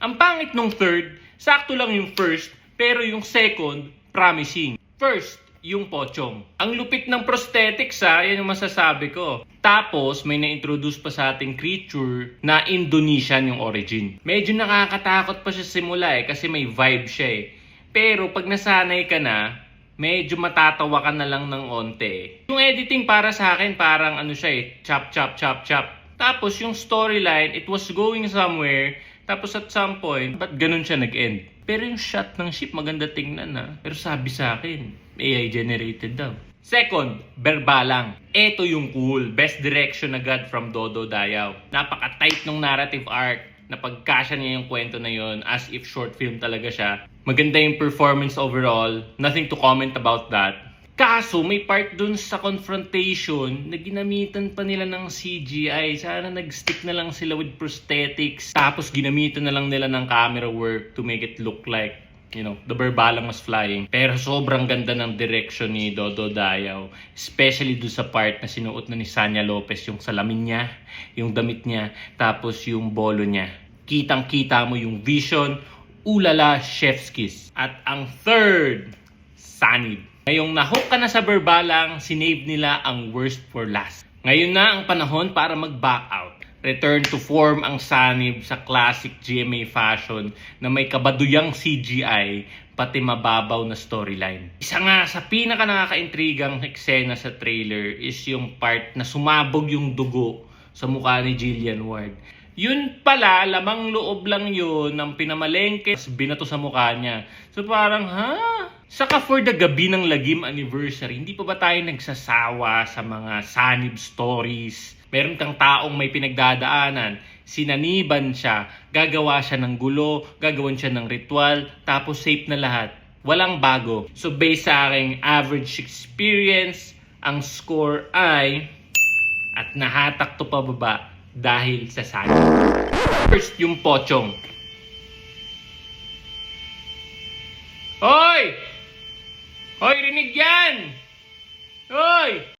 Ang pangit nung third, sakto lang yung first, pero yung second, promising. First, yung Pochong. Ang lupit ng prosthetics yan yung masasabi ko. Tapos, may na-introduce pa sa ating creature na Indonesian yung origin. Medyo nakakatakot pa siya simula kasi may vibe siya Pero pag nasanay ka na, medyo matatawa ka na lang ng onte. Yung editing para sa akin, parang chop, chop, chop, chop. Tapos yung storyline, it was going somewhere. Tapos at some point, ba't ganun siya nag-end? Pero yung shot ng ship, maganda tingnan Pero sabi sa akin, AI generated daw. Second, Berbalang. Ito yung cool. Best direction agad from Dodo Dayaw. Napaka-tight ng narrative arc. Napagkasya niya yung kwento na yun as if short film talaga siya. Maganda yung performance overall. Nothing to comment about that. Kaso may part dun sa confrontation na ginamitan pa nila ng CGI. Sana nag-stick na lang sila with prosthetics. Tapos ginamitan na lang nila ng camera work to make it look like the Berbalang was flying. Pero sobrang ganda ng direction ni Dodo Dayaw. Especially doon sa part na sinuot na ni Sanya Lopez yung salamin niya, yung damit niya, tapos yung bolo niya. Kitang-kita mo yung vision. Ulala, chef's kiss. At ang third, Sanib. Ngayong nahook ka na sa Berbalang, sinave nila ang worst for last. Ngayon na ang panahon para mag-back out. Return to form ang Sanib sa classic GMA fashion na may kabaduyang CGI pati mababaw na storyline. Isa nga sa pinaka nakakaintrigang eksena sa trailer is yung part na sumabog yung dugo sa mukha ni Jillian Ward. Yun pala, lamang loob lang yun ng pinamalengke, binato sa mukha niya. So parang, Saka for the gabi ng Lagim anniversary, hindi pa ba tayo nagsasawa sa mga Sanib stories? Meron kang taong may pinagdadaanan, sinaniban siya, gagawa siya ng gulo, gagawan siya ng ritual, tapos safe na lahat. Walang bago. So based sa aking average experience, ang score ay, at nahatak to pababa dahil sa Sanib. First, yung Pochong. Hoy! Hoy, rinig yan! Hoy!